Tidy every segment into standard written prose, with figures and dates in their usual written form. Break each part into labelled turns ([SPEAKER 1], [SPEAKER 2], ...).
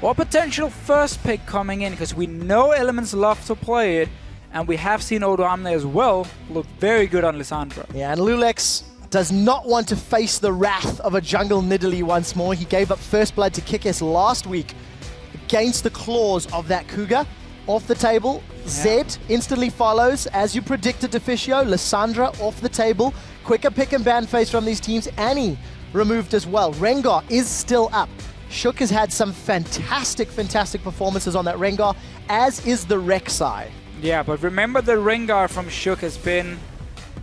[SPEAKER 1] or potential first pick coming in, because we know Elements love to play it, and we have seen Odoamne as well look very good on Lissandra.
[SPEAKER 2] Yeah, and loulex does not want to face the wrath of a jungle Nidalee once more. He gave up first blood to Kick-Ass last week against the claws of that Cougar. Off the table, Zed instantly follows, as you predicted, Deficio. Lissandra off the table. Quicker pick and ban phase from these teams. Annie removed as well. Rengar is still up. Shook has had some fantastic performances on that Rengar, as is the Rek'Sai.
[SPEAKER 1] Yeah, but remember the Rengar from Shook has been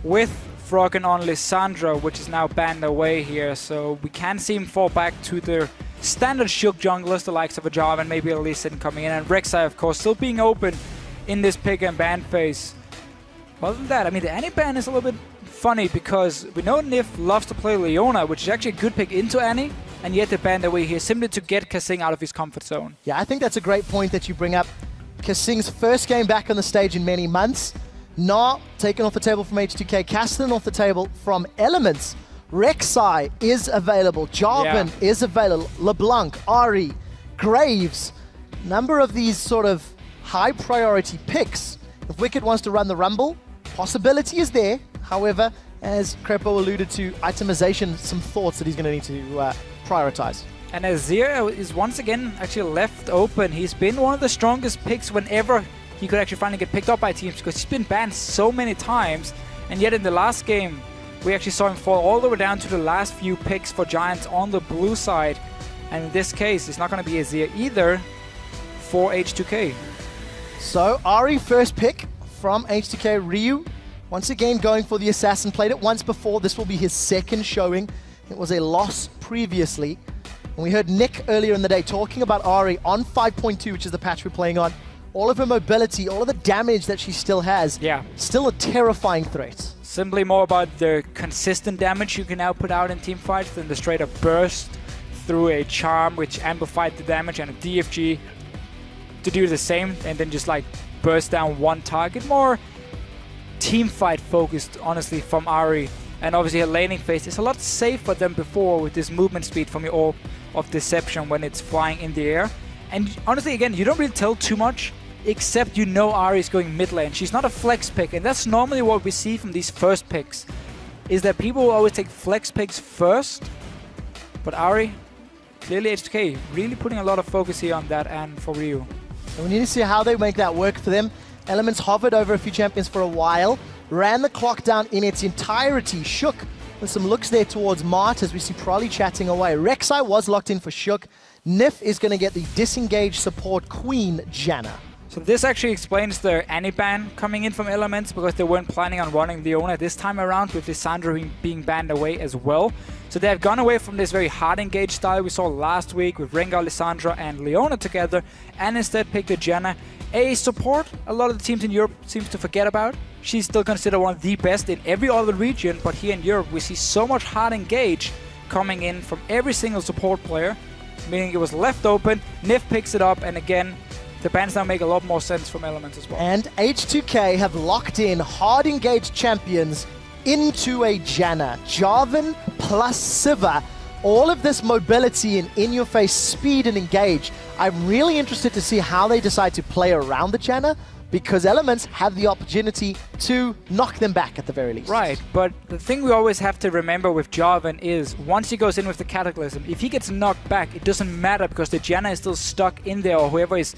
[SPEAKER 1] with Froggen on Lissandra, which is now banned away here, so we can see him fall back to the standard Shook junglers, the likes of a Jarvan, maybe a Lee Sin coming in, and Rek'Sai, of course, still being open in this pick and ban phase. Other than that, I mean, the Annie ban is a little bit funny, because we know Nyph loves to play Leona, which is actually a good pick into Annie, and yet they banned away here simply to get Kasing out of his comfort zone.
[SPEAKER 2] Yeah, I think that's a great point that you bring up. Kasing's first game back on the stage in many months. Nah taken off the table from H2K. Castellan off the table from Elements. Rek'Sai is available. Jarvan is available. LeBlanc, Ahri, Graves. Number of these sort of high priority picks. If Wickd wants to run the Rumble, possibility is there. However, as Crepo alluded to, itemization, some thoughts that he's going to need to prioritize.
[SPEAKER 1] And Azir is once again actually left open. He's been one of the strongest picks whenever he could actually finally get picked up by teams, because he's been banned so many times. And yet in the last game, we actually saw him fall all the way down to the last few picks for Giants on the blue side. And in this case, it's not going to be Azir either for H2K.
[SPEAKER 2] So Ahri first pick from H2K. Ryu once again going for the assassin. Played it once before. This will be his second showing. It was a loss previously. And we heard Nick earlier in the day talking about Ahri on 5.2, which is the patch we're playing on. All of her mobility, all of the damage that she still has.
[SPEAKER 1] Yeah.
[SPEAKER 2] Still a terrifying threat.
[SPEAKER 1] Simply more about the consistent damage you can now put out in team fights than the straight up burst through a charm which amplified the damage, and a DFG to do the same and then just like burst down one target. More team fight focused, honestly, from Ahri. And obviously her laning phase is a lot safer than before with this movement speed from your Orb of Deception when it's flying in the air. And honestly, again, you don't really tell too much, except you know Ahri is going mid lane. She's not a flex pick, and that's normally what we see from these first picks, is that people will always take flex picks first. But Ahri, clearly H2K, really putting a lot of focus here on that, and for Ryu.
[SPEAKER 2] And we need to see how they make that work for them. Elements hovered over a few champions for a while, ran the clock down in its entirety. Shook with some looks there towards Mart as we see Prolly chatting away. Rek'Sai was locked in for Shook. Nyph is going to get the disengaged support queen, Janna.
[SPEAKER 1] So this actually explains the Annie ban coming in from Elements, because they weren't planning on running Leona this time around, with Lissandra being banned away as well. So they have gone away from this very hard engage style we saw last week with Rengar, Lissandra and Leona together, and instead picked a Janna, a support a lot of the teams in Europe seems to forget about. She's still considered one of the best in every other region, but here in Europe we see so much hard engage coming in from every single support player, meaning it was left open. Nyph picks it up, and again, the bans now make a lot more sense from Elements as well.
[SPEAKER 2] And H2K have locked in hard engaged champions into a Janna. Jarvan plus Sivir. All of this mobility and in-your-face speed and engage. I'm really interested to see how they decide to play around the Janna, because Elements have the opportunity to knock them back at the very least.
[SPEAKER 1] Right, but the thing we always have to remember with Jarvan is once he goes in with the Cataclysm, if he gets knocked back, it doesn't matter, because the Janna is still stuck in there, or whoever is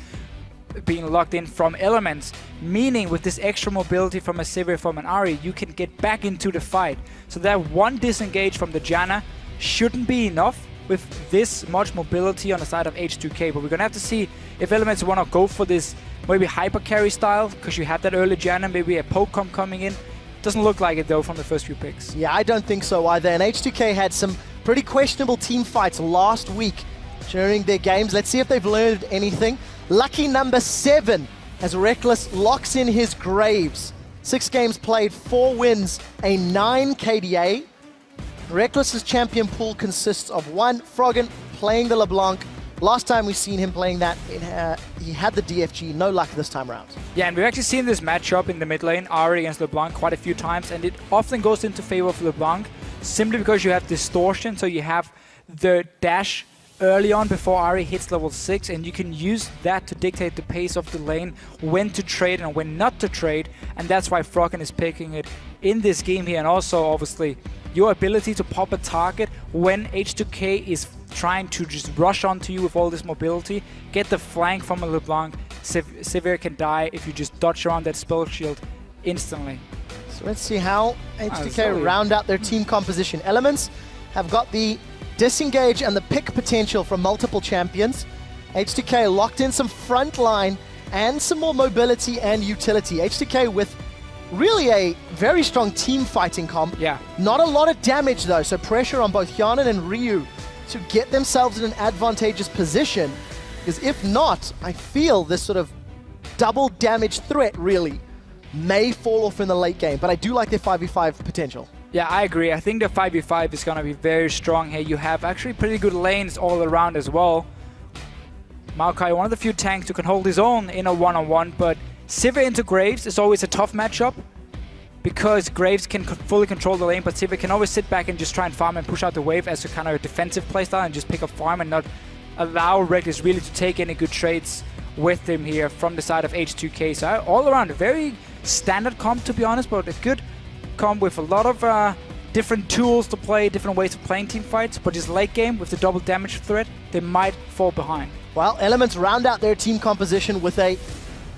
[SPEAKER 1] being locked in from Elements, meaning with this extra mobility from a Sivir, from an Ahri, you can get back into the fight. So that one disengage from the Janna shouldn't be enough with this much mobility on the side of H2K, but we're gonna have to see if Elements want to go for this maybe hyper carry style, because you have that early Janna, maybe a Pokemon coming in. Doesn't look like it though from the first few picks.
[SPEAKER 2] Yeah, I don't think so either, and H2K had some pretty questionable team fights last week during their games. Let's see if they've learned anything. Lucky number 7 as Rekkles locks in his Graves. 6 games played, 4 wins, a 9 KDA. Rekkles' champion pool consists of 1 Froggen playing the LeBlanc. Last time we've seen him playing that, he had the DFG, no luck this time around.
[SPEAKER 1] Yeah, and we've actually seen this matchup in the mid lane, Ahri against LeBlanc, quite a few times, and it often goes into favor of LeBlanc, simply because you have distortion, so you have the dash early on before Ahri hits level 6, and you can use that to dictate the pace of the lane, when to trade and when not to trade, and that's why Froggen is picking it in this game here. And also, obviously, your ability to pop a target when H2K is trying to just rush onto you with all this mobility, get the flank from a LeBlanc. Sivir can die if you just dodge around that spell shield instantly.
[SPEAKER 2] So let's see how H2K round out their team composition. Elements have got the disengage and the pick potential from multiple champions. H2K locked in some front line and some more mobility and utility. H2K with really a very strong team fighting comp.
[SPEAKER 1] Yeah.
[SPEAKER 2] Not a lot of damage though, so pressure on both Hjarnan and Ryu to get themselves in an advantageous position. Because if not, I feel this sort of double damage threat really may fall off in the late game. But I do like their 5v5 potential.
[SPEAKER 1] Yeah, I agree. I think the 5v5 is going to be very strong here. You have actually pretty good lanes all around as well. Maokai, one of the few tanks who can hold his own in a one-on-one, but Sivir into Graves is always a tough matchup because Graves can fully control the lane, but Sivir can always sit back and just try and farm and push out the wave as a kind of a defensive playstyle and just pick up farm and not allow Rekkles really to take any good trades with him here from the side of H2K. So all around, a very standard comp to be honest, but a good comp with a lot of different tools to play, different ways of playing team fights, but just late game with the double damage threat, they might fall behind.
[SPEAKER 2] Well, Elements round out their team composition with a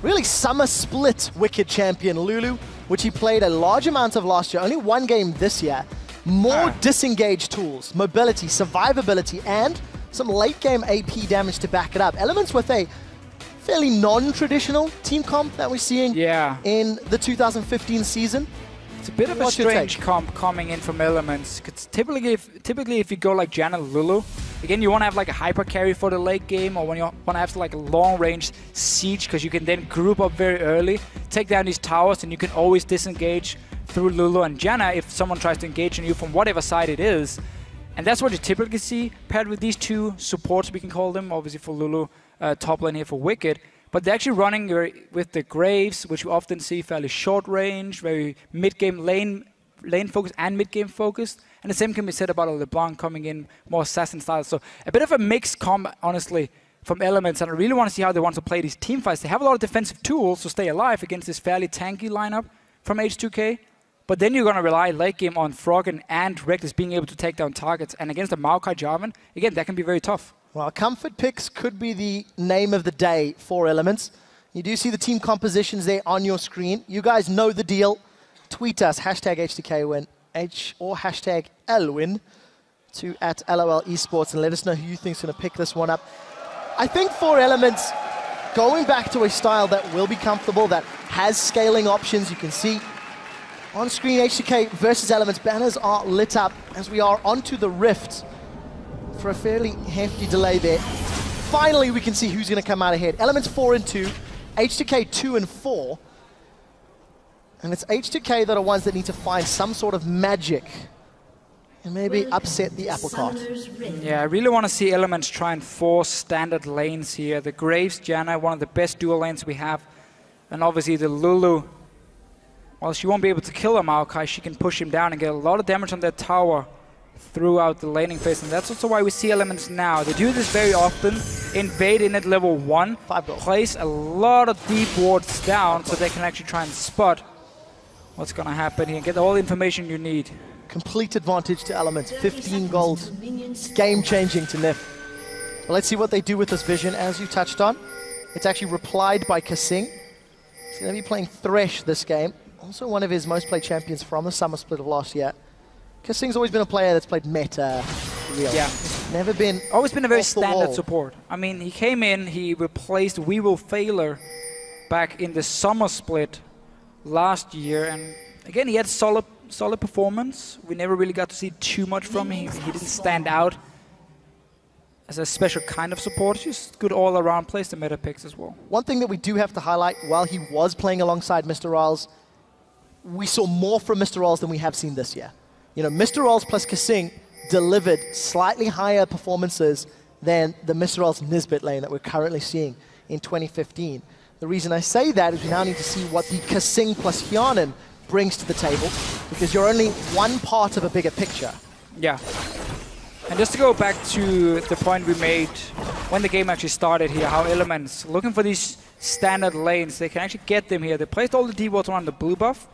[SPEAKER 2] really summer split Wicked champion, Lulu, which he played a large amount of last year, only one game this year. More disengage tools, mobility, survivability, and some late game AP damage to back it up. Elements with a fairly non-traditional team comp that we're seeing in the 2015 season.
[SPEAKER 1] It's a bit of a strange comp coming in from Elements. Because typically if you go like Janna Lulu, again, you want to have like a hyper carry for the late game, or when you want to have like a long range siege, because you can then group up very early, take down these towers, and you can always disengage through Lulu and Janna if someone tries to engage on you from whatever side it is. And that's what you typically see paired with these two supports, we can call them, obviously for Lulu, top lane here for Wicked. But they're actually running with the Graves, which we often see fairly short range, very mid-game lane focused and mid-game focused. And the same can be said about a LeBlanc coming in more assassin style. So a bit of a mixed comp, honestly, from Elements. And I really want to see how they want to play these team fights. They have a lot of defensive tools to stay alive against this fairly tanky lineup from H2K. But then you're going to rely late game on Froggen and Rekkles being able to take down targets. And against the Maokai Jarvan, again, that can be very tough.
[SPEAKER 2] Well, comfort picks could be the name of the day for Elements. You do see the team compositions there on your screen. You guys know the deal. Tweet us, #H2KWin, or #LWin to @LOL Esports, and let us know who you think is going to pick this one up. I think for Elements, going back to a style that will be comfortable, that has scaling options, you can see on screen H2K versus Elements, banners are lit up as we are onto the Rift for a fairly hefty delay there. Finally, we can see who's going to come out ahead. Elements 4 and 2, H2K 2 and 4. And it's H2K that are ones that need to find some sort of magic and maybe upset the apple cart.
[SPEAKER 1] Yeah, I really want to see Elements try and force standard lanes here. The Graves, Janna, one of the best dual lanes we have. And obviously the Lulu, while she won't be able to kill a Maokai, she can push him down and get a lot of damage on that tower throughout the laning phase. And that's also why we see Elements now. They do this very often, invade in at level 1, place a lot of deep wards down so they can actually try and spot what's going to happen here and get all the information you need.
[SPEAKER 2] Complete advantage to Elements, 15 gold. It's game-changing to Nyph. Well, let's see what they do with this vision, as you touched on. It's actually replied by Kasing. He's going to be playing Thresh this game. Also one of his most played champions from the summer split of last year. Kasing's always been a player that's played meta real.
[SPEAKER 1] Yeah.
[SPEAKER 2] Never been
[SPEAKER 1] always been a very standard support. I mean, he came in, he replaced We Will Failer back in the summer split last year, and again, he had solid performance. We never really got to see too much from him. He didn't stand out as a special kind of support. Just good all around, plays the meta picks as well.
[SPEAKER 2] One thing that we do have to highlight, while he was playing alongside Mr. Riles, we saw more from Mr. Riles than we have seen this year. You know, Mr. Riles plus Kasing delivered slightly higher performances than the Mr. Riles Nisbet lane that we're currently seeing in 2015. The reason I say that is we now need to see what the Kasing plus Hjarnan brings to the table, because you're only one part of a bigger picture.
[SPEAKER 1] Yeah. And And just to go back to the point we made when the game actually started here, how Elements, looking for these standard lanes, they can actually get them here. They placed all the D-wards around the blue buff.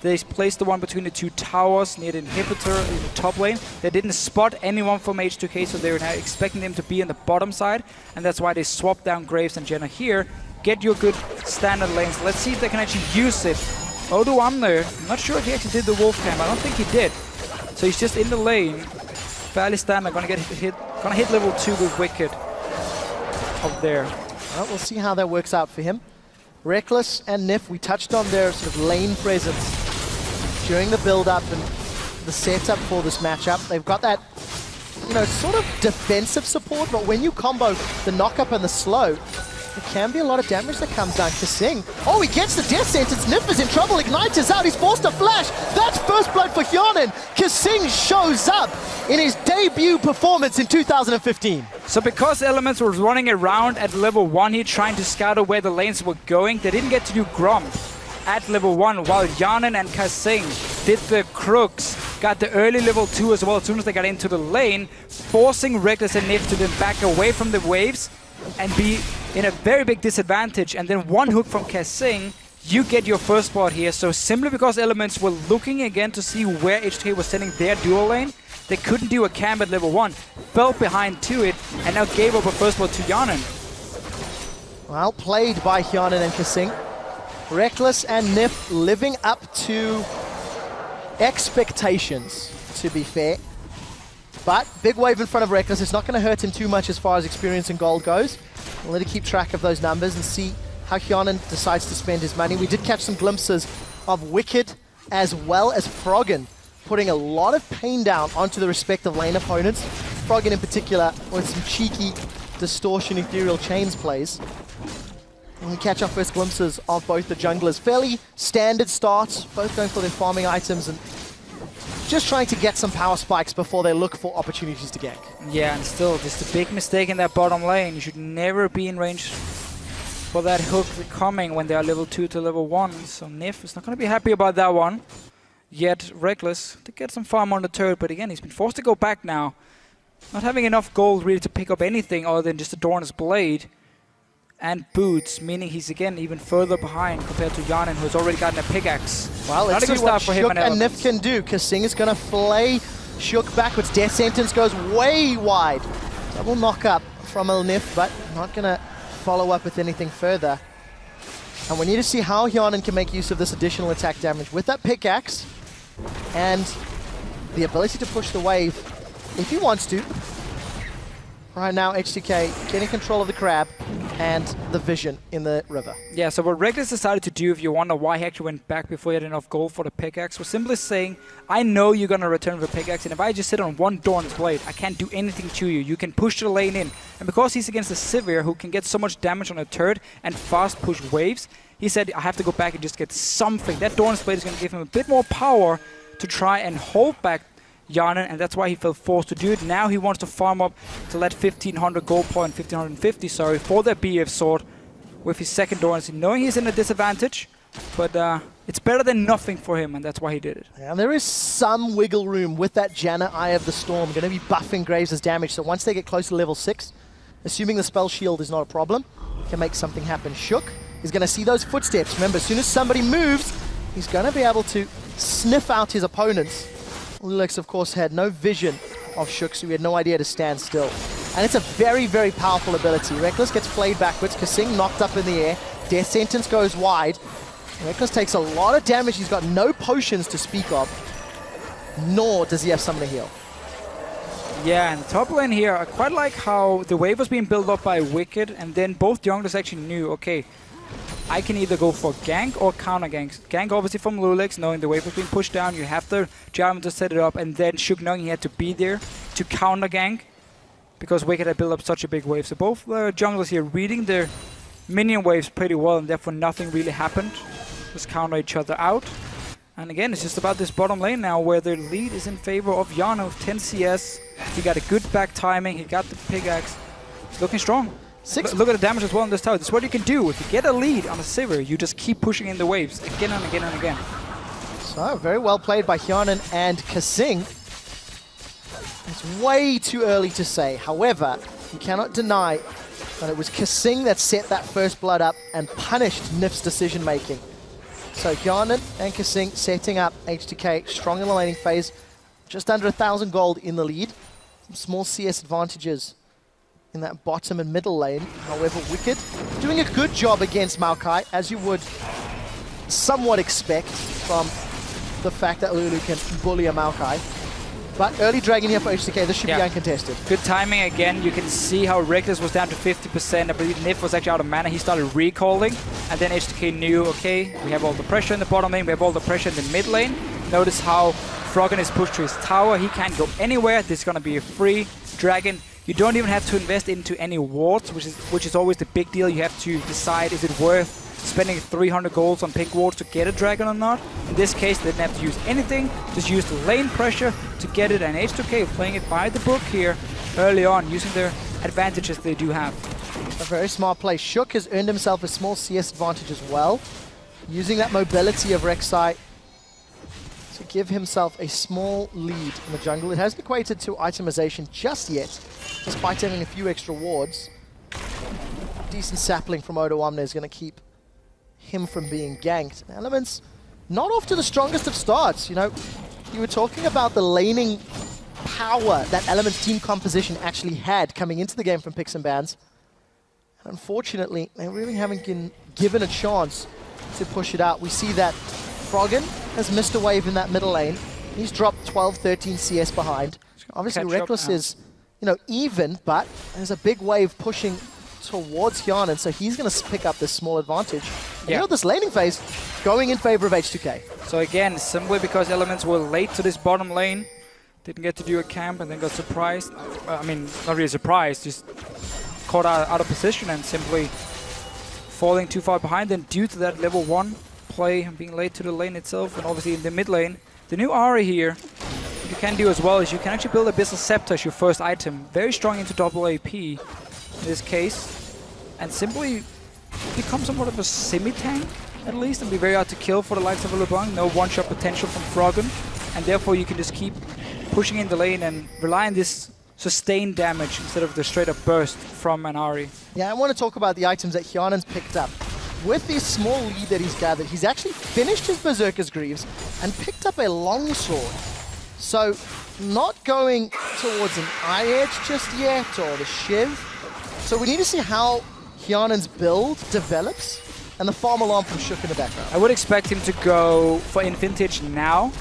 [SPEAKER 1] They placed the one between the two towers near the inhibitor in the top lane. They didn't spot anyone from H2K, so they were now expecting them to be in the bottom side. And that's why they swapped down Graves and Janna here. Get your good standard lanes. Let's see if they can actually use it. Odoamne, I'm not sure if he actually did the wolf camp. I don't think he did. So he's just in the lane. Fairly standard. Gonna hit level 2 with Wickd up there.
[SPEAKER 2] Well, we'll see how that works out for him. Rekkles and Nyph, we touched on their sort of lane presence during the build-up and the setup for this matchup. They've got that, you know, sort of defensive support, but when you combo the knock-up and the slow, there can be a lot of damage that comes down. Kasing, oh, he gets the death sentence. Nyph is in trouble. Ignite is out. He's forced to flash. That's first blood for Hjarnan. Kasing shows up in his debut performance in 2015.
[SPEAKER 1] So because Elements was running around at level 1 here trying to scout out where the lanes were going, they didn't get to do Gromp at level 1, while Hjarnan and Kasing did the crooks, got the early level 2 as well as soon as they got into the lane, forcing Rekkles and Nyph to then back away from the waves and be in a very big disadvantage. And then one hook from Kasing, you get your first spot here. So simply because Elements were looking again to see where H2K was sending their dual lane, they couldn't do a camp at level 1, fell behind to it, and now gave up a first spot to Hjarnan.
[SPEAKER 2] Well played by Hjarnan and Kasing. Rekkles and Nyph living up to expectations, to be fair. But big wave in front of Rekkles. It's not going to hurt him too much as far as experience and gold goes. We'll need to keep track of those numbers and see how Hjarnan decides to spend his money. We did catch some glimpses of Wickd as well as Froggen, putting a lot of pain down onto the respective lane opponents. Froggen in particular with some cheeky distortion ethereal chains plays. And we catch our first glimpses of both the junglers. Fairly standard starts, both going for their farming items and just trying to get some power spikes before they look for opportunities to gank.
[SPEAKER 1] Yeah, and still, just a big mistake in that bottom lane. You should never be in range for that hook coming when they are level 2 to level 1. So Nyph is not going to be happy about that one. Yet Rekkles to get some farm on the turret, but again, he's been forced to go back now. Not having enough gold really to pick up anything other than just Adorn's Blade and boots, meaning he's again even further behind compared to Hjarnan, who's already gotten a pickaxe.
[SPEAKER 2] Well, let's see what Shook and Nyph can do. Kasing is going to flay Shook backwards. Death sentence goes way wide. Double knock up from Nyph, but not going to follow up with anything further. And we need to see how Hjarnan can make use of this additional attack damage with that pickaxe and the ability to push the wave if he wants to. Right now, H2K getting control of the crab and the vision in the river.
[SPEAKER 1] Yeah, so what Rekkles decided to do, if you wonder why he actually went back before he had enough gold for the pickaxe, was simply saying, I know you're going to return with a pickaxe, and if I just sit on one Dorn's Blade, I can't do anything to you. You can push the lane in. And because he's against a Sivir who can get so much damage on a turret and fast push waves, he said, I have to go back and just get something. That Dorn's Blade is going to give him a bit more power to try and hold back Hjarnan, and that's why he felt forced to do it. Now he wants to farm up to let 1500 gold point, 1550, sorry, for that BF sword with his second Dorn's, knowing he's in a disadvantage, but it's better than nothing for him, and that's why he did it.
[SPEAKER 2] And there is some wiggle room with that Janna Eye of the Storm, going to be buffing Graves' damage, so once they get close to level 6, assuming the spell shield is not a problem, can make something happen. Shook is going to see those footsteps. Remember, as soon as somebody moves, he's going to be able to sniff out his opponents. loulex, of course, had no vision of Shook, so he had no idea to stand still. And it's a very, very powerful ability. Rekkles gets flayed backwards. Kasing knocked up in the air. Death sentence goes wide. Rekkles takes a lot of damage. He's got no potions to speak of, nor does he have someone to heal.
[SPEAKER 1] Yeah, and top lane here, I quite like how the wave was being built up by Wickd, and then both junglers actually knew, okay, I can either go for gank or counter gank. Gank obviously from loulex, knowing the wave was being pushed down, you have the Jarvan to set it up, and then Shook knowing he had to be there to counter gank, because Wickd had built up such a big wave. So both junglers here reading their minion waves pretty well, and therefore nothing really happened. Just counter each other out. And again, it's just about this bottom lane now, where the lead is in favor of Hjarnan with 10 CS. He got a good back timing, he got the pickaxe. He's looking strong. Look at the damage as well in this tower. This is what you can do. If you get a lead on a Sivir, you just keep pushing in the waves again and again and again.
[SPEAKER 2] So, very well played by Hjarnan and Kasing. It's way too early to say. However, you cannot deny that it was Kasing that set that first blood up and punished Nyph's decision-making. So Hjarnan and Kasing setting up H2K strong in the laning phase. Just under 1,000 gold in the lead. Some small CS advantages in that bottom and middle lane. However, Wickd doing a good job against Maokai, as you would somewhat expect from the fact that Lulu can bully a Maokai. But early dragon here for H2K, this should be uncontested.
[SPEAKER 1] Good timing again. You can see how Rekkles was down to 50%. I believe Nyph was actually out of mana. He started recalling. And then H2K knew, okay, we have all the pressure in the bottom lane. We have all the pressure in the mid lane. Notice how Froggen is pushed to his tower. He can't go anywhere. This is going to be a free dragon. You don't even have to invest into any wards, which is always the big deal. You have to decide, is it worth spending 300 golds on pink wards to get a dragon or not? In this case, they didn't have to use anything, just use the lane pressure to get it, and H2K playing it by the book here early on, using their advantages they do have.
[SPEAKER 2] A very smart play. Shook has earned himself a small CS advantage as well, using that mobility of Rek'Sai to give himself a small lead in the jungle. It hasn't equated to itemization just yet, despite having a few extra wards. Decent sapling from Odoamne is going to keep him from being ganked. Elements not off to the strongest of starts. You know, you were talking about the laning power that Element's team composition actually had coming into the game from picks and bans. And unfortunately, they really haven't been given a chance to push it out. We see that Froggen has missed a wave in that middle lane. He's dropped 12, 13 CS behind. Obviously, Rekkles is, you know, even, but there's a big wave pushing towards Hjarnan, so he's going to pick up this small advantage. You know, this laning phase going in favor of H2K.
[SPEAKER 1] So again, simply because Elements were late to this bottom lane, didn't get to do a camp and then got surprised. I mean, not really surprised, just caught out of position and simply falling too far behind. And due to that level 1 play and being late to the lane itself, and obviously in the mid lane, the new Ahri here, what you can do as well is you can actually build a Abyssal Scepter as your first item. Very strong into double AP in this case, and simply become somewhat of a semi-tank at least, and be very hard to kill for the likes of a LeBlanc. No one-shot potential from Froggen, and therefore you can just keep pushing in the lane and rely on this sustained damage instead of the straight-up burst from an Ahri.
[SPEAKER 2] Yeah, I want to talk about the items that Hjarnan's picked up. With this small lead that he's gathered, he's actually finished his Berserker's Greaves and picked up a longsword. So, not going towards an Eye Edge just yet, or the Shiv. So we need to see how Hjarnan's build develops, and the farm alarm from Shook in the background.
[SPEAKER 1] I would expect him to go for Infintage now,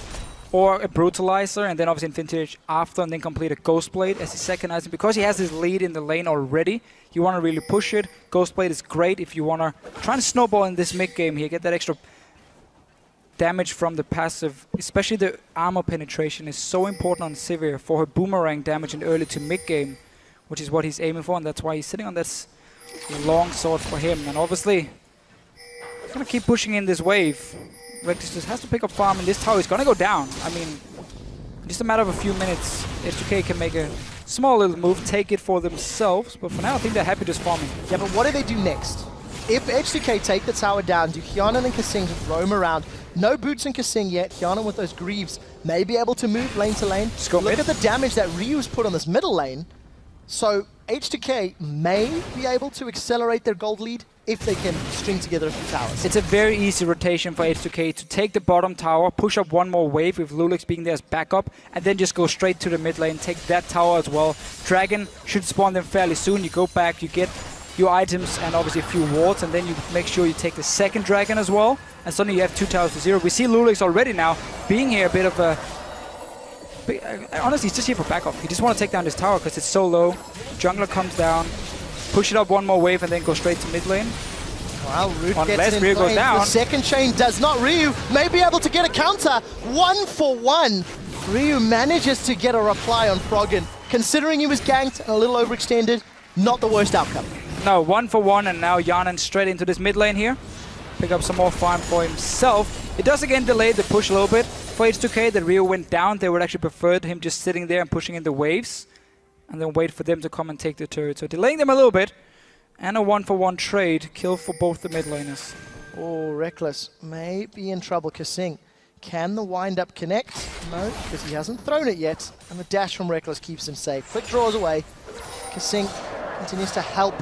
[SPEAKER 1] or a Brutalizer, and then obviously Infintage after, and then complete a Ghostblade as his second item. Because he has his lead in the lane already, you want to really push it. Ghostblade is great if you want to try to snowball in this mid-game here, get that extra damage from the passive. Especially the armor penetration is so important on Sivir for her boomerang damage in early to mid-game, which is what he's aiming for, and that's why he's sitting on this long sword for him. And obviously, he's going to keep pushing in this wave. Rekkles just has to pick up farm, and this tower is going to go down. I mean, just a matter of a few minutes, H2K can make a small little move, take it for themselves, but for now I think they're happy just farming.
[SPEAKER 2] Yeah, but what do they do next? If H2K take the tower down, do Hjarnan and Kasing just roam around? No boots in Kasing yet. Hjarnan with those Greaves may be able to move lane to lane. Look at the damage that Ryu's put on this middle lane. So H2K may be able to accelerate their gold lead if they can string together a few towers.
[SPEAKER 1] It's a very easy rotation for H2K to take the bottom tower, push up one more wave with loulex being there as backup, and then just go straight to the mid lane, take that tower as well. Dragon should spawn them fairly soon. You go back, you get your items and obviously a few wards, and then you make sure you take the second dragon as well, and suddenly you have 2 towers to 0. We see loulex already now being here a bit of a... Honestly, he's just here for backup. He just want to take down this tower because it's so low. Jungler comes down, push it up one more wave, and then go straight to mid lane.
[SPEAKER 2] Well, Root
[SPEAKER 1] Unless
[SPEAKER 2] gets in
[SPEAKER 1] Ryu goes
[SPEAKER 2] lane.
[SPEAKER 1] down.
[SPEAKER 2] The second chain does not. Ryu may be able to get a counter. 1 for 1. Ryu manages to get a reply on Froggen. Considering he was ganked and a little overextended, not the worst outcome.
[SPEAKER 1] No, 1 for 1, and now Hjarnan straight into this mid lane here. Pick up some more farm for himself. It does again delay the push a little bit. For H2K, the Ryu went down. They would actually prefer him just sitting there and pushing in the waves, and then wait for them to come and take the turret. So delaying them a little bit. And a 1 for 1 trade. Kill for both the mid laners.
[SPEAKER 2] Oh, Rekkles may be in trouble. Kasing Can the wind-up connect? No, because he hasn't thrown it yet. And the dash from Rekkles keeps him safe. Quick draws away. Kasing continues to help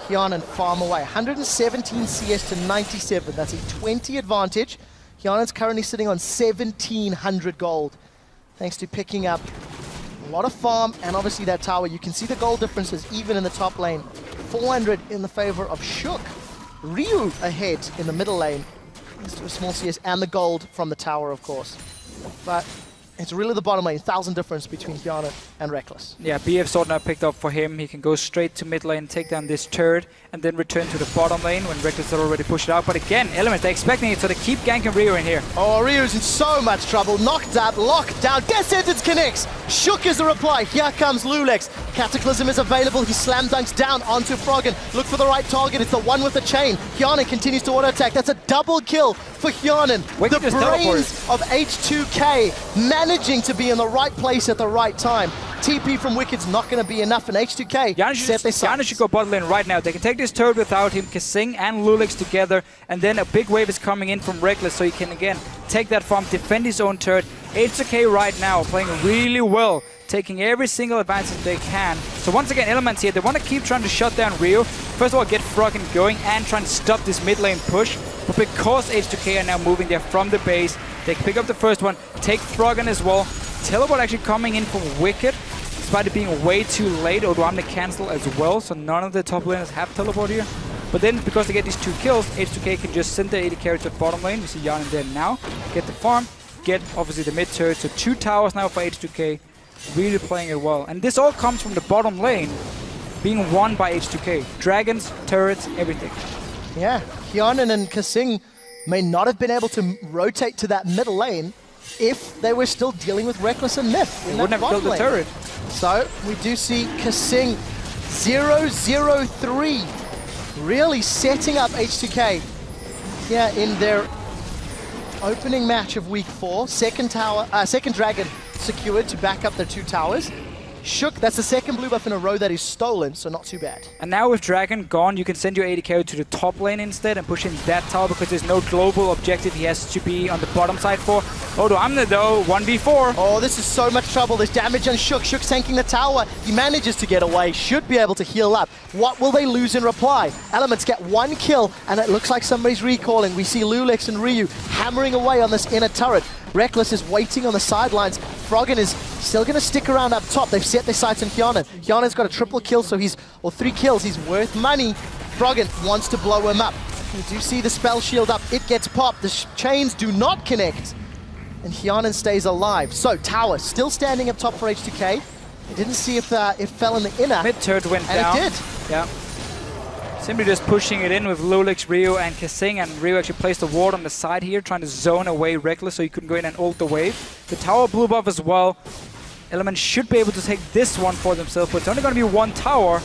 [SPEAKER 2] Hjarnan farm away. 117 CS to 97. That's a 20 advantage. Hjarnan's currently sitting on 1,700 gold. Thanks to picking up a lot of farm and obviously that tower. You can see the gold differences even in the top lane. 400 in the favor of Shook. Ryu ahead in the middle lane. Thanks to a small CS and the gold from the tower, of course. But it's really the bottom lane, 1,000 difference between Hjarnan and Rekkles.
[SPEAKER 1] Yeah, BF sword now picked up for him. He can go straight to mid lane, take down this turret, and then return to the bottom lane when Rekkles had already pushed it out. But again, Element, they're expecting it, so they keep ganking Ryu in here.
[SPEAKER 2] Oh, Ryu's in so much trouble. Knocked up, locked down. Death Sentence connects. Shook is the reply. Here comes loulex. Cataclysm is available. He slam dunks down onto Froggen. Look for the right target. It's the one with the chain. Hjarnan continues to auto attack. That's a double kill for Hjarnan. The brains of H2K managing to be in the right place at the right time. TP from Wicked's not going to be enough, and H2K set their sights.
[SPEAKER 1] Janna should go bot lane right now. They can take this turret without him, Kasing and loulex together, and then a big wave is coming in from Rekkles, so he can again take that farm, defend his own turret. H2K right now playing really well, taking every single advantage they can. So once again, Elements here, they want to keep trying to shut down Ryu. First of all, get Froggen going and try and stop this mid lane push. But because H2K are now moving there from the base, they can pick up the first one, take Froggen as well. Teleport actually coming in from Wickd. Despite it being way too late, Odoamne cancel as well, so none of the top laners have teleport here. But then, because they get these 2 kills, H2K can just send the AD carry to the bottom lane. You see Hjarnan there now. Get the farm, get obviously the mid turret. So 2 towers now for H2K. Really playing it well. And this all comes from the bottom lane being won by H2K. Dragons, turrets, everything.
[SPEAKER 2] Yeah, Hjarnan and Kasing may not have been able to rotate to that middle lane if they were still dealing with Rekkles and Nyph.
[SPEAKER 1] They wouldn't have killed the turret.
[SPEAKER 2] So we do see Kasing 0-0-3 really setting up H2K here in their opening match of week 4. Second dragon secured to back up their 2 towers. Shook, that's the second blue buff in a row that is stolen, so not too bad.
[SPEAKER 1] And now with Dragon gone, you can send your AD carry to the top lane instead and push in that tower because there's no global objective he has to be on the bottom side for. Odoamne though, 1v4.
[SPEAKER 2] Oh, this is so much trouble. There's damage on Shook. Shook's tanking the tower. He manages to get away, should be able to heal up. What will they lose in reply? Elements get 1 kill, and it looks like somebody's recalling. We see loulex and Ryu hammering away on this inner turret. Rekkles is waiting on the sidelines. Froggen is still going to stick around up top. They've set their sights on Hjarnan. Hjarnan's got a triple kill, so or 3 kills. He's worth money. Froggen wants to blow him up. You do see the spell shield up. It gets popped. The chains do not connect. And Hjarnan stays alive. So, tower still standing up top for H2K. I didn't see if it fell in the inner.
[SPEAKER 1] Mid turret went down.
[SPEAKER 2] And it did.
[SPEAKER 1] Yeah. Simply just pushing it in with loulex, Ryu, and Kasing, and Ryu actually placed a ward on the side here, trying to zone away Rekkles so he couldn't go in and ult the wave. The tower blue buff as well. Element should be able to take this one for themselves, but it's only going to be 1 tower.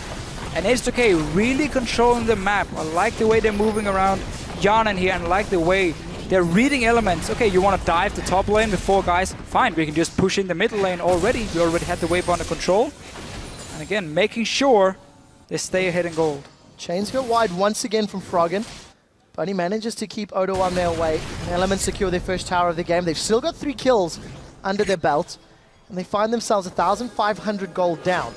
[SPEAKER 1] And H2K really controlling the map. I like the way they're moving around Hjarnan here, and I like the way they're reading Elements. Okay, you want to dive the top lane with 4 guys? Fine, we can just push in the middle lane already. We already had the wave under control. And again, making sure they stay ahead in gold.
[SPEAKER 2] Chains go wide once again from Froggen, but he manages to keep Odoamne away. And Elements secure their first tower of the game. They've still got 3 kills under their belt, and they find themselves 1,500 gold down.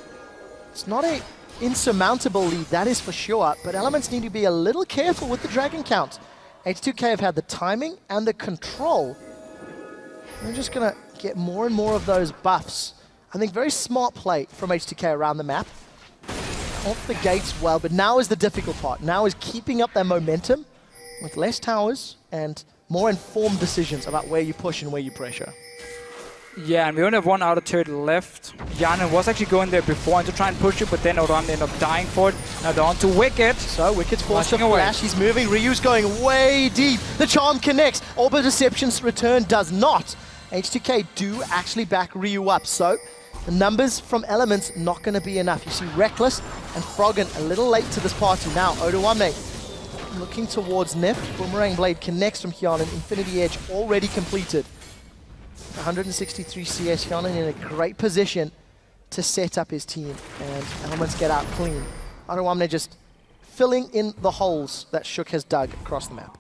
[SPEAKER 2] It's not an insurmountable lead, that is for sure, but Elements need to be a little careful with the dragon count. H2K have had the timing and the control. They're just going to get more and more of those buffs. I think very smart play from H2K around the map. Off the gates well, but now is the difficult part. Now is keeping up their momentum with less towers and more informed decisions about where you push and where you pressure.
[SPEAKER 1] Yeah, and we only have 1 outer turret left. Hjarnan was actually going there before and to try and push it, but then Odoamne ended up dying for it. Now they're on to Wickd.
[SPEAKER 2] So Wicked's forced to flash. He's moving. Ryu's going way deep. The charm connects. Orb Deception's return does not. H2K do actually back Ryu up, so the numbers from Elements not going to be enough. You see Rekkles and Froggen a little late to this party. Now Odoamne looking towards Nyph. Boomerang Blade connects from Hjarnan. Infinity Edge already completed. 163 CS. Hjarnan in a great position to set up his team. And Elements get out clean. Odoamne just filling in the holes that Shook has dug across the map.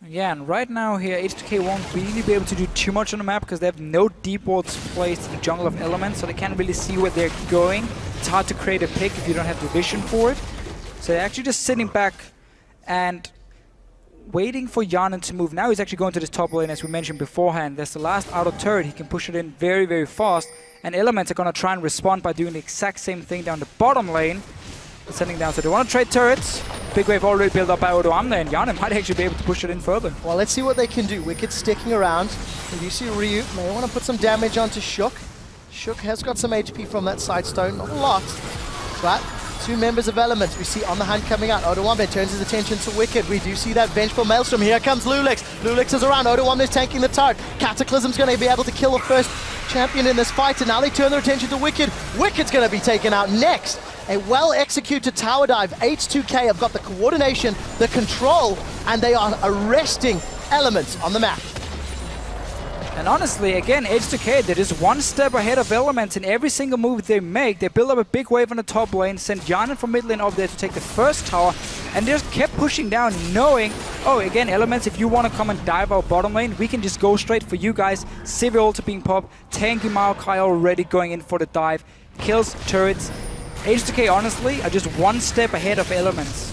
[SPEAKER 1] Yeah, and right now here, H2K won't really be able to do too much on the map because they have no deep wards placed in the jungle of elements, so they can't really see where they're going. It's hard to create a pick if you don't have the vision for it. So they're actually just sitting back and waiting for Hjarnan to move. Now he's actually going to this top lane, as we mentioned beforehand. There's the last auto turret. He can push it in very, very fast. And Elements are going to try and respond by doing the exact same thing down the bottom lane. Sending down, so they want to trade turrets. Big wave already built up by Odoamne, and Hjarnan might actually be able to push it in further.
[SPEAKER 2] Well, let's see what they can do. Wicked sticking around. And you see Ryu may want to put some damage onto Shook. Shook has got some HP from that side stone, not a lot, but two members of Elements we see on the hunt coming out. Odoamne turns his attention to Wicked. We do see that vengeful maelstrom. Here comes loulex. loulex is around. Odoamne is tanking the turret. Cataclysm's going to be able to kill the first champion in this fight, and now they turn their attention to Wicked. Wicked's going to be taken out next. A well-executed tower dive. H2K have got the coordination, the control, and they are arresting Elements on the map.
[SPEAKER 1] And honestly, again, H2K, they're just one step ahead of Elements in every single move they make. They build up a big wave on the top lane, send Hjarnan from mid lane up there to take the first tower, and they just kept pushing down, knowing, oh, again, Elements, if you want to come and dive our bottom lane, we can just go straight for you guys. Sivir also being popped, tanky Maokai already going in for the dive, kills turrets. H2K, honestly, are just one step ahead of Elements.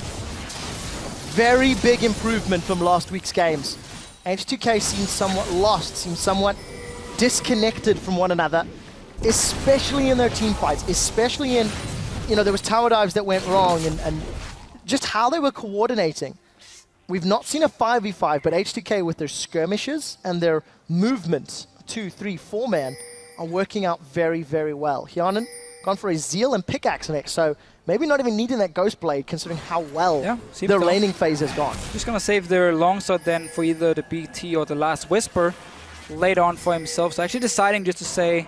[SPEAKER 2] Very big improvement from last week's games. H2K seems somewhat lost, seems somewhat disconnected from one another, especially in their team fights, especially in, you know, there was tower dives that went wrong and just how they were coordinating. We've not seen a 5v5, but H2K with their skirmishes and their movements, 2, 3, 4 man, are working out very, very well. Hjarnan gone for a Zeal and pickaxe next, so maybe not even needing that Ghost Blade considering how well their laning phase has gone.
[SPEAKER 1] Just gonna save their longsword then for either the BT or the Last Whisper later on for himself. So actually deciding just to say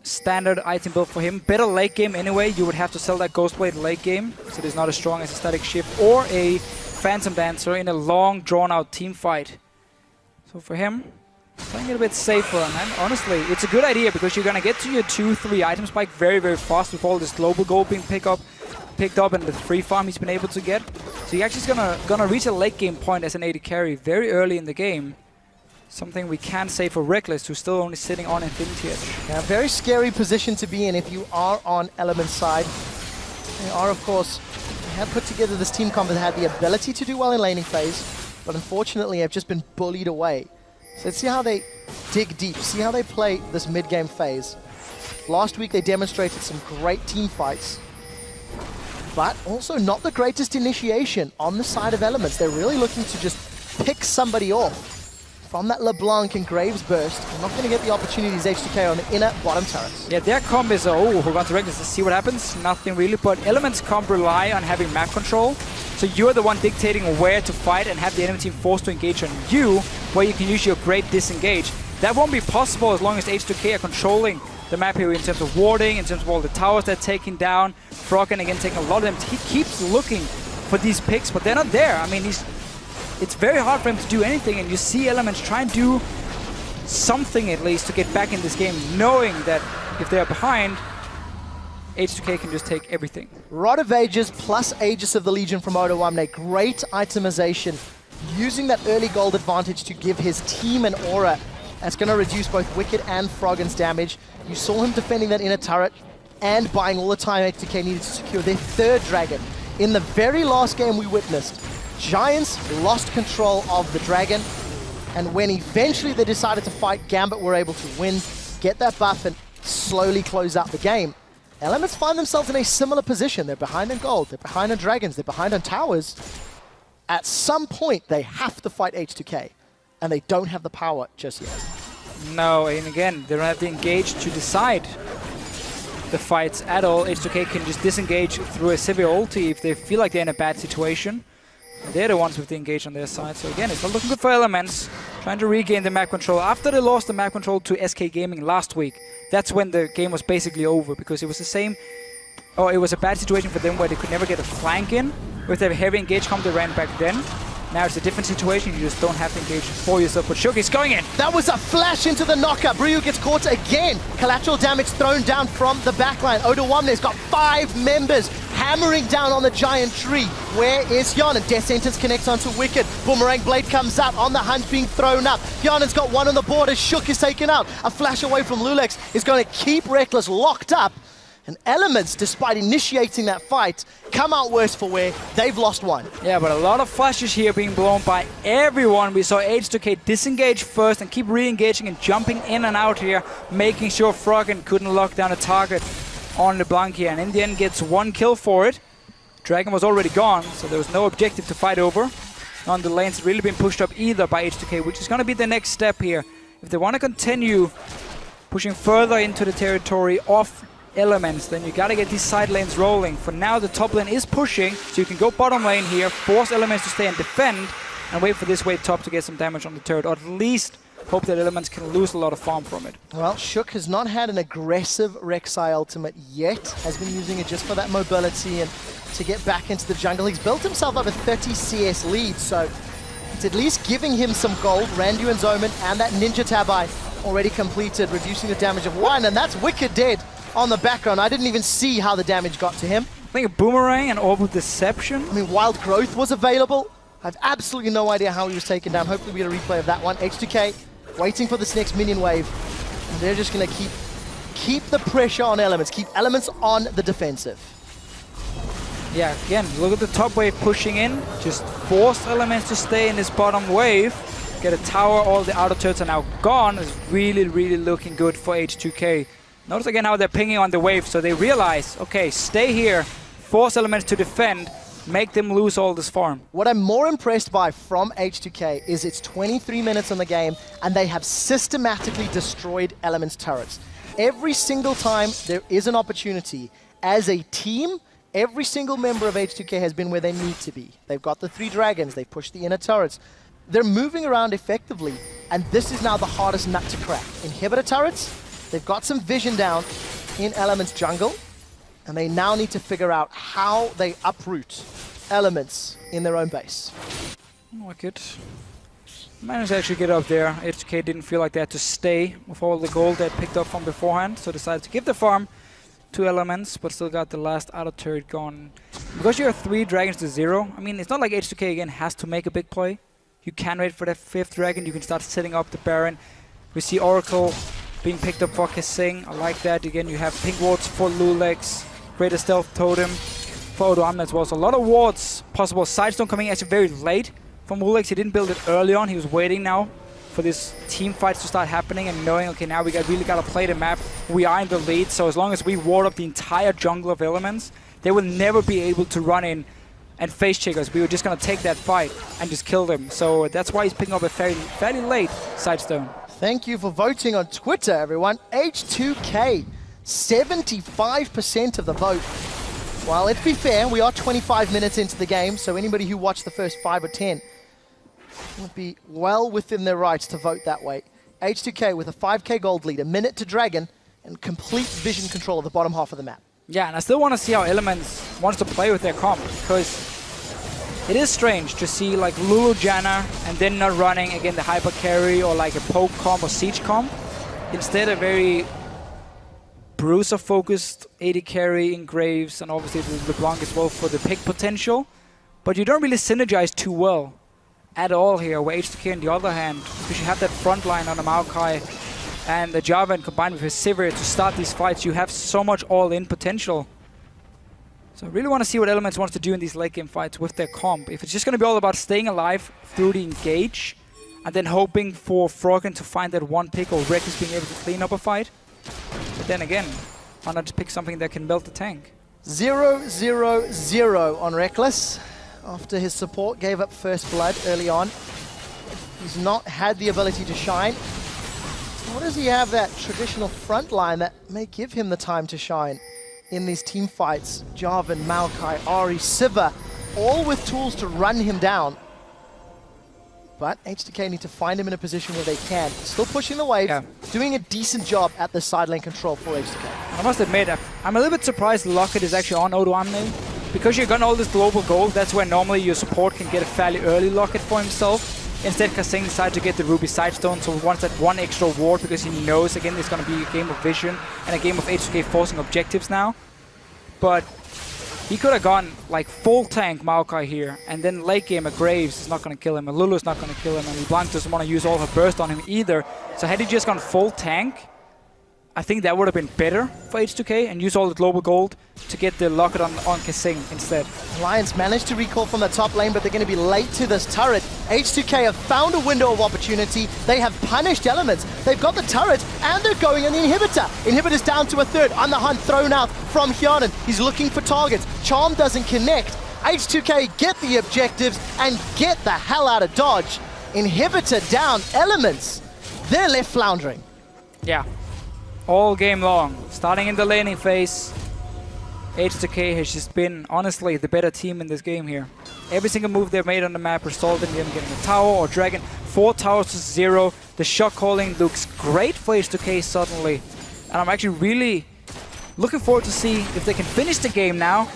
[SPEAKER 1] standard item build for him. Better late game anyway. You would have to sell that Ghost Blade late game, so it is not as strong as a Static Shift or a Phantom Dancer in a long drawn out team fight. So for him, playing it a bit safer, and honestly, it's a good idea because you're gonna get to your 2-3 item spike very, very fast with all this global gold being picked up and the free farm he's been able to get. So you're actually gonna reach a late game point as an AD carry very early in the game. Something we can say for Rekkles, who's still only sitting on Infinity Edge.
[SPEAKER 2] Yeah, a very scary position to be in if you are on Element's side. They are, of course, they have put together this team comp that had the ability to do well in laning phase, but unfortunately have just been bullied away. So let's see how they dig deep, see how they play this mid-game phase. Last week they demonstrated some great team fights, but also not the greatest initiation on the side of Elements. They're really looking to just pick somebody off from that LeBlanc and Graves burst. They're not going to get the opportunities H2K on the inner bottom turrets.
[SPEAKER 1] Yeah, their comp is, oh, we're going to Rekkles to see what happens. Nothing really, but Elements comp rely on having map control. So you're the one dictating where to fight and have the enemy team forced to engage on you, where you can use your great disengage. That won't be possible as long as H2K are controlling the map here in terms of warding, in terms of all the towers they're taking down. Froggen again taking a lot of them. He keeps looking for these picks, but they're not there. I mean, it's very hard for him to do anything, and you see Elements try and do something at least to get back in this game, knowing that if they're behind, H2K can just take everything. Rod
[SPEAKER 2] of Ages plus Aegis of the Legion from Odoamne. Great itemization. Using that early gold advantage to give his team an aura. That's going to reduce both Wicked and Froggen's damage. You saw him defending that inner turret and buying all the time H2K needed to secure their third dragon. In the very last game we witnessed, Giants lost control of the dragon, and when eventually they decided to fight, Gambit were able to win, get that buff, and slowly close out the game. Elements find themselves in a similar position. They're behind on gold, they're behind on dragons, they're behind on towers. At some point, they have to fight H2K, and they don't have the power just yet.
[SPEAKER 1] No, and again, they don't have to engage to decide the fights at all. H2K can just disengage through a Sivir ulti if they feel like they're in a bad situation. They're the ones with the engage on their side. So again, it's not looking good for Elements. Trying to regain the map control. After they lost the map control to SK Gaming last week, that's when the game was basically over, because it was the same, it was a bad situation for them where they could never get a flank in. With their heavy engage comp they ran back then. Now it's a different situation, you just don't have to engage for yourself, but Shook is going in!
[SPEAKER 2] That was a flash into the knocker. Ryu gets caught again. Collateral damage thrown down from the backline. Odoamne's got 5 members hammering down on the giant tree. Where is Hjarnan? Death Sentence connects onto Wickd. Boomerang Blade comes out on the hunt being thrown up. Hjarnan's got one on the board as Shook is taken out. A flash away from loulex is going to keep Rekkles locked up. And Elements, despite initiating that fight, come out worse for wear. They've lost one.
[SPEAKER 1] Yeah, but a lot of flashes here being blown by everyone. We saw H2K disengage first and keep re-engaging and jumping in and out here, making sure Froggen couldn't lock down a target on LeBlanc here. And in the end gets one kill for it. Dragon was already gone, so there was no objective to fight over. None of the lanes really been pushed up either by H2K, which is going to be the next step here. If they want to continue pushing further into the territory of Elements, then you gotta get these side lanes rolling. For now, the top lane is pushing, so you can go bottom lane here, force Elements to stay and defend, and wait for this wave top to get some damage on the turret, or at least hope that Elements can lose a lot of farm from it.
[SPEAKER 2] Well, Shook has not had an aggressive Rek'Sai ultimate yet, has been using it just for that mobility and to get back into the jungle. He's built himself up a 30 CS lead, so it's at least giving him some gold. Randu and Zoman and that Ninja Tabi already completed, reducing the damage of one, and that's Wickd dead on the background. I didn't even see how the damage got to him.
[SPEAKER 1] I think a Boomerang and Orb of Deception.
[SPEAKER 2] I mean, Wild Growth was available. I have absolutely no idea how he was taken down. Hopefully we get a replay of that one. H2K waiting for this next minion wave. And they're just going to keep the pressure on Elements, keep Elements on the defensive.
[SPEAKER 1] Yeah, again, look at the top wave pushing in. Just force Elements to stay in this bottom wave. Get a tower, all the outer turrets are now gone. It's really, really looking good for H2K. Notice again how they're pinging on the wave, so they realize, okay, stay here, force Elements to defend, make them lose all this farm.
[SPEAKER 2] What I'm more impressed by from H2K is it's 23 minutes in the game, and they have systematically destroyed Elements turrets. Every single time there is an opportunity, as a team, every single member of H2K has been where they need to be. They've got the 3 dragons, they've pushed the inner turrets. They're moving around effectively, and this is now the hardest nut to crack. Inhibitor turrets, they've got some vision down in Elements jungle, and they now need to figure out how they uproot Elements in their own base.
[SPEAKER 1] Wickd managed to actually get up there. H2K didn't feel like they had to stay with all the gold they had picked up from beforehand, so decided to give the farm to Elements, but still got the last outer turret gone. Because you have 3 dragons to 0, I mean, it's not like H2K again has to make a big play. You can wait for that 5th dragon, you can start setting up the Baron. We see Oracle being picked up for Kissing. I like that. Again, you have pink wards for loulex, greater stealth totem for Odoamne as well. So a lot of wards possible. Sidestone coming actually very late from loulex. He didn't build it early on. He was waiting now for this team fights to start happening and knowing, okay, now we really got to play the map. We are in the lead, so as long as we ward up the entire jungle of Elements, they will never be able to run in and face check us. We were just going to take that fight and just kill them. So that's why he's picking up a fairly late Sidestone.
[SPEAKER 2] Thank you for voting on Twitter, everyone. H2K, 75% of the vote. Well, let's be fair, we are 25 minutes into the game, so anybody who watched the first 5 or 10 would be well within their rights to vote that way. H2K with a 5k gold lead, a minute to Dragon, and complete vision control of the bottom half of the map.
[SPEAKER 1] Yeah, and I still want to see how Elements wants to play with their comp, because it is strange to see like Lulu, Janna, and then not running again the hyper carry or like a poke comp or siege comp. Instead, a very bruiser focused AD carry in Graves, and obviously the LeBlanc as well for the pick potential. But you don't really synergize too well at all here, where H2K on the other hand, because you have that front line on the Maokai and the Jarvan combined with his Sivir to start these fights, you have so much all-in potential. So I really want to see what Elements wants to do in these late game fights with their comp. If it's just going to be all about staying alive through the engage, and then hoping for Froggen to find that one pick or Rekkles being able to clean up a fight. But then again, why not pick something that can melt the tank?
[SPEAKER 2] 0-0-0 on Rekkles. After his support gave up first blood early on. He's not had the ability to shine. What does he have that traditional front line that may give him the time to shine in these team fights? Jarvan, Maokai, Ahri, Sivir, all with tools to run him down. But H2K need to find him in a position where they can. Still pushing the wave, doing a decent job at the side lane control for H2K.
[SPEAKER 1] I must admit, I'm a little bit surprised Locket is actually on Odoamne. Because you've got all this global gold, that's where normally your support can get a fairly early Locket for himself. Instead, Kasing decided to get the Ruby Sidestone, so he wants that one extra ward because he knows, again, there's going to be a game of vision and a game of H2K forcing objectives now. But He could have gone like full tank Maokai here, and then late game a Graves is not going to kill him, and Lulu's not going to kill him, and LeBlanc doesn't want to use all her burst on him either. So had he just gone full tank, I think that would have been better for H2K and use all the global gold to get the locket on Kasing instead.
[SPEAKER 2] Lions managed to recall from the top lane, but they're going to be late to this turret. H2K have found a window of opportunity. They have punished Elements. They've got the turret, and they're going on the inhibitor. Inhibitor's down to a third. On the hunt, thrown out from Hjarnan. He's looking for targets. Charm doesn't connect. H2K get the objectives and get the hell out of dodge. Inhibitor down. Elements, they're left floundering.
[SPEAKER 1] Yeah. All game long, starting in the laning phase, H2K has just been, honestly, the better team in this game here. Every single move they've made on the map resulted in them getting a tower or dragon. 4 towers to 0. The shot calling looks great for H2K suddenly. And I'm actually really looking forward to see if they can finish the game now.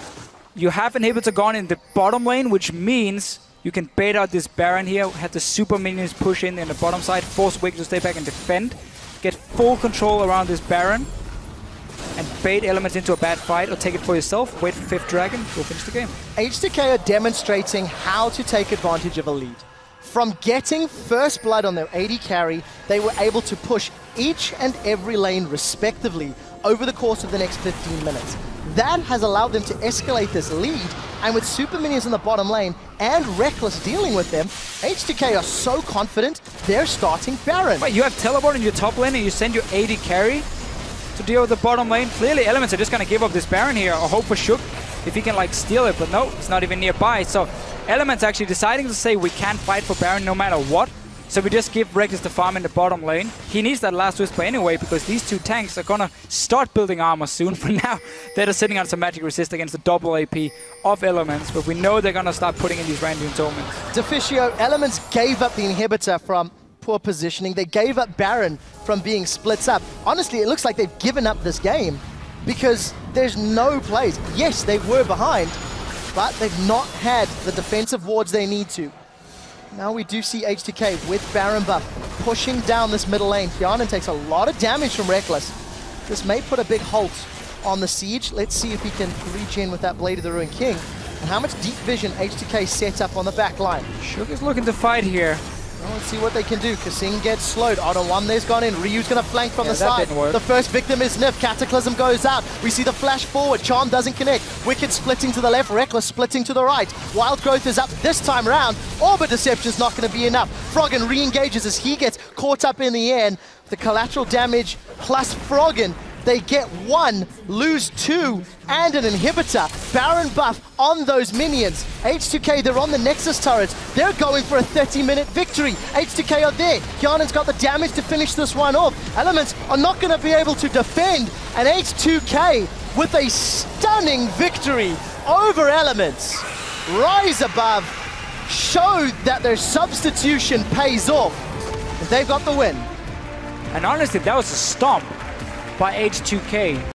[SPEAKER 1] You have Inhibitor gone in the bottom lane, which means you can bait out this Baron here, have the super minions push in the bottom side, force Wickd to stay back and defend. Get full control around this Baron and bait Elements into a bad fight, or take it for yourself, wait for 5th dragon, go finish the game.
[SPEAKER 2] H2K are demonstrating how to take advantage of a lead. From getting first blood on their AD carry, they were able to push each and every lane respectively over the course of the next 15 minutes. That has allowed them to escalate this lead, and with super minions in the bottom lane and Rekkles dealing with them, H2K are so confident they're starting Baron.
[SPEAKER 1] But you have teleport in your top lane and you send your AD carry to deal with the bottom lane. Clearly Elements are just going to give up this Baron here or hope for Shook if he can like steal it, but no, it's not even nearby. So Elements actually deciding to say we can't fight for Baron no matter what. So we just give Rekkles the farm in the bottom lane. He needs that last whisper anyway, because these 2 tanks are gonna start building armor soon. For now, they're just sitting on some magic resist against the double AP of Elements, but we know they're gonna start putting in these random entombments.
[SPEAKER 2] Deficio, Elements gave up the inhibitor from poor positioning. They gave up Baron from being splits up. Honestly, it looks like they've given up this game because there's no plays. Yes, they were behind, but they've not had the defensive wards they need to. Now we do see H2K with Baron buff pushing down this middle lane. Hjarnan takes a lot of damage from Rekkles. This may put a big halt on the siege. Let's see if he can regen with that Blade of the Ruined King. And how much deep vision H2K set up on the back line.
[SPEAKER 1] Shook is looking to fight here.
[SPEAKER 2] Well, let's see what they can do. Kasing gets slowed. Odoamne's gone in. Ryu's going to flank from the
[SPEAKER 1] that
[SPEAKER 2] side.
[SPEAKER 1] didn't work.
[SPEAKER 2] The first victim is Nyph. Cataclysm goes out. We see the flash forward. Charm doesn't connect. Wicked splitting to the left. Rekkles splitting to the right. Wild Growth is up this time around. Orbit Deception's not going to be enough. Froggen re-engages as he gets caught up in the air. And the collateral damage plus Froggen, they get 1, lose 2, and an inhibitor. Baron buff on those minions. H2K, they're on the Nexus turret. They're going for a 30-minute victory. H2K are there. Hjarnan's got the damage to finish this one off. Elements are not going to be able to defend. And H2K with a stunning victory over Elements. Rise above, show that their substitution pays off. They've got the win.
[SPEAKER 1] And honestly, that was a stomp by H2K.